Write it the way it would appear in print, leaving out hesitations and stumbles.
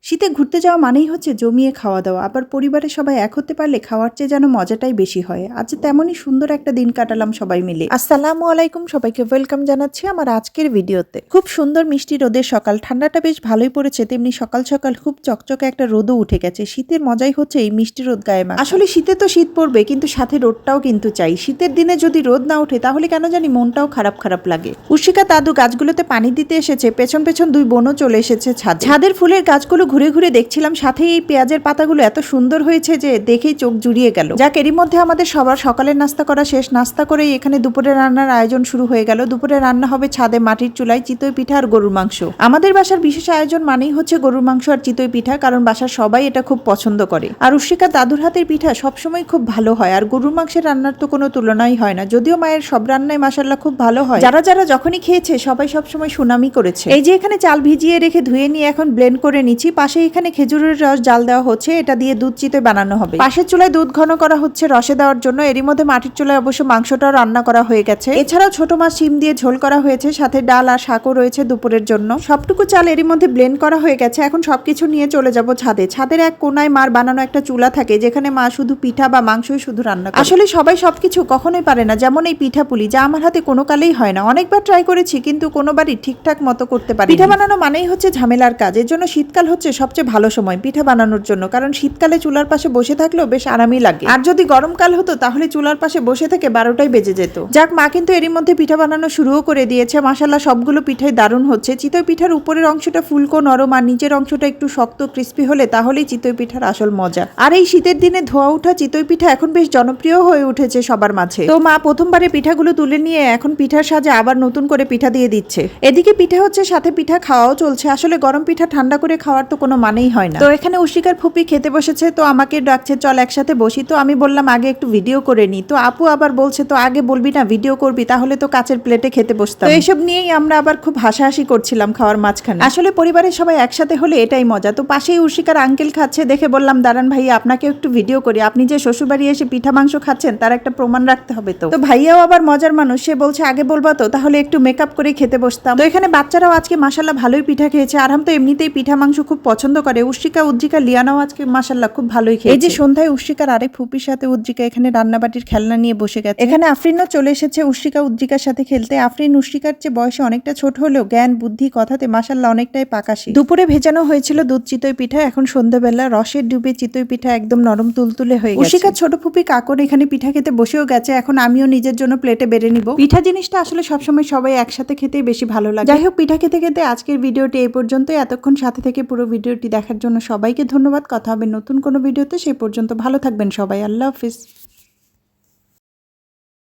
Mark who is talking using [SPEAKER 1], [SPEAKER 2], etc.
[SPEAKER 1] শীতে ঘুরতে যাওয়া মানেই হচ্ছে জমিয়ে খাওয়া দাওয়া, আবার পরিবারের সবাই এক হতে পারলে খাওয়ার চেয়ে যেন মজাটাই বেশি হয়। আজ তেমনই সুন্দর একটা দিন কাটালাম সবাই মিলে। আসসালামু আলাইকুম, সবাইকে ওয়েলকাম জানাচ্ছি আমার আজকের ভিডিওতে। খুব সুন্দর মিষ্টি রোদের সকাল, ঠান্ডাটা বেশ ভালোই পড়েছে, তেমনি সকাল সকাল খুব চকচকে একটা রোদও উঠে গেছে। শীতের মজাই হচ্ছে এই মিষ্টি রোদ গায়ে মাখা। আসলে শীতে তো শীত পড়বে, কিন্তু সাথে রোদটাও কিন্তু চাই। শীতের দিনে যদি রোদ না ওঠে তাহলে কেন জানি মনটাও খারাপ খারাপ লাগে। উর্ষিকা দাদু গাছগুলোতে পানি দিতে এসেছে, পেছন পেছন দুই বোনও চলে এসেছে ছাদের ফুলের গাছগুলো ঘুরে ঘুরে দেখছিলাম, সাথে এই পেঁয়াজের পাতাগুলো এত সুন্দর হয়েছে যে দেখেই চোখ জুড়িয়ে গেল। যাক, এরই মধ্যে আমাদের সবার সকালের নাস্তা করা শেষ। নাস্তা করেই এখানে দুপুরে রান্নার আয়োজন শুরু হয়ে গেল। দুপুরে রান্না হবে ছাদে মাটির চুলায় চিতই পিঠা আর গরুর মাংস। আমাদের বাসার বিশেষ আয়োজন মানেই হচ্ছে গরুর মাংস আর চিতই পিঠা, কারণ বাসার সবাই এটা খুব পছন্দ করে। আর উর্ষিকা দাদুর হাতের পিঠা সবসময় খুব ভালো হয়, আর গরুর মাংসের রান্নার তো কোনো তুলনাই হয় না। যদিও মায়ের সব রান্নাই মাশাআল্লাহ খুব ভালো হয়, যারা যারা যখনই খেয়েছে সবাই সবসময় সুনামি করেছে। এই যে এখানে চাল ভিজিয়ে রেখে ধুয়ে নিয়ে এখন ব্লেন্ড করে নিচ্ছি। পাশে এখানে খেজুরের রস জাল দেওয়া হচ্ছে, এটা দিয়ে দুধ চিতই বানানো হবে। পাশের চুলায় দুধ ঘন করা হচ্ছে রসে দেওয়ার জন্য। এরই মধ্যে মাটির চুলায় অবশ্য মাংসটাও রান্না করা হয়ে গেছে। এছাড়াও ছোট মাছ শিম দিয়ে ঝোল করা হয়েছে, সাথে ডাল আর শাকও রয়েছে দুপুরের জন্য। সবটুকু চাল এরই মধ্যে ব্লেন্ড করা হয়ে গেছে। এখন সবকিছু নিয়ে চলে যাব ছাদে। ছাদের এক কোনায় মার বানানো একটা চুলা থাকে, যেখানে মা শুধু পিঠা বা মাংসই শুধু রান্না করে। আসলে সবাই সবকিছু কখনোই পারে না, যেমন এই পিঠা পুলি, যা আমার হাতে কোনো কালেই হয় না। অনেকবার ট্রাই করেছি, কিন্তু কোনোবারই ঠিকঠাক মতো করতে পারি। পিঠা বানানো মানেই হচ্ছে ঝামেলার কাজ, এর জন্য শীতকাল হচ্ছে সবচেয়ে ভালো সময় পিঠা বানানোর জন্য, কারণ শীতকালে চুলার পাশে বসে থাকলেও বেশ আরামই লাগে। আর যদি গরমকাল হতো তাহলে চুলার পাশে বসে থেকে 12টাই বেজে যেত। যাক, মা কিন্তু এরই মধ্যে পিঠা বানানো শুরুও করে দিয়েছে। মাশাআল্লাহ সবগুলো পিঠাই দারুণ হচ্ছে। চিতই পিঠার উপরের অংশটা ফুলকো নরম, আর নিচের অংশটা একটু শক্ত ক্রিস্পি হলে তাহলেই চিতই পিঠার আসল মজা। আর এই শীতের দিনে ধোয়া ওঠা চিতই পিঠা এখন বেশ জনপ্রিয় হয়ে উঠেছে সবার মাঝে। তো মা প্রথমবারে পিঠাগুলো তুলে নিয়ে এখন পিঠার সাজে আবার নতুন করে পিঠা দিয়ে দিচ্ছে। এদিকে পিঠা হচ্ছে, সাথে পিঠা খাওয়াও চলছে। আসলে গরম পিঠা ঠান্ডা করে খাওয়ার তো কোনো মানেই হয় না। তো এখানে উর্ষিকার ফুপি খেতে বসেছে, তো আমাকে ডাকছে চল একসাথে বসি। তো আমি বললাম আগে একটু ভিডিও করে নি। তো আপু আবার বলছে তো আগে বলবি না ভিডিও করবি, তাহলে তো কাচের প্লেটে খেতে বসতাম। তো এইসব নিয়েই আমরা আবার খুব হাসাহাসি করছিলাম খাওয়ার মাঝখানে। আসলে পরিবারের সবাই একসাথে হলে এটাই মজা। তো পাশেই উর্ষিকার আঙ্কেল খাচ্ছে দেখে বললাম দাঁড়ান ভাইয়া, আপনাকে একটু ভিডিও করি। আপনি যে শ্বশুরবাড়ি এসে পিঠা মাংস খাচ্ছেন তার একটা প্রমাণ রাখতে হবে। তো ভাইয়াও আবার মজার মানুষ, সে বলছে আগে বলবা তো, তাহলে একটু মেকআপ করে খেতে বসতাম। তো এখানে বাচ্চারাও আজকে মাশাআল্লাহ ভালোই পিঠা খেয়েছে। আরহাম তো এমনিতেই পিঠা মাংস খুব পছন্দ করে। উর্ষিকা উজ্জিকা লিয়ানাও আজকে মাশাআল্লাহ খুব ভালোই খেয়েছে। এই যে সন্ধ্যায় উর্ষিকার আরেক ফুপির সাথে উজ্জিকা এখানে রান্নাবাটির খেলনা নিয়ে বসে গেছে। এখানে আফরিনও চলে এসেছে উর্ষিকা উজ্জিকার সাথে খেলতে। আফরিন উর্ষিকার চেয়ে বয়সে অনেকটা ছোট হলেও জ্ঞান বুদ্ধি কথাতে মাশাআল্লাহ অনেকটাই পাকাশি। দুপুরে ভেজানো হয়েছিল দুধ চিতই পিঠা, এখন সন্ধ্যাবেলা রসের ডুবে চিতই পিঠা একদম নরম তুলতুলে হয়ে গেছে। উর্ষিকার ছোট ফুপি কাকর এখানে পিঠা খেতে বসেও গেছে। এখন আমিও নিজের জন্য প্লেটে বেড়ে নিব। পিঠা জিনিসটা আসলে সবসময় সবাই একসাথে খেতেই বেশি ভালো লাগে। যাই হোক, পিঠা খেতে খেতে আজকের ভিডিওটি এই পর্যন্তই। এতক্ষণ সাথে থেকে পুরো ভিডিওটি দেখার জন্য সবাইকে ধন্যবাদ। কথা হবে নতুন কোনো ভিডিওতে, সেই পর্যন্ত ভালো থাকবেন সবাই। আল্লাহ হাফিজ।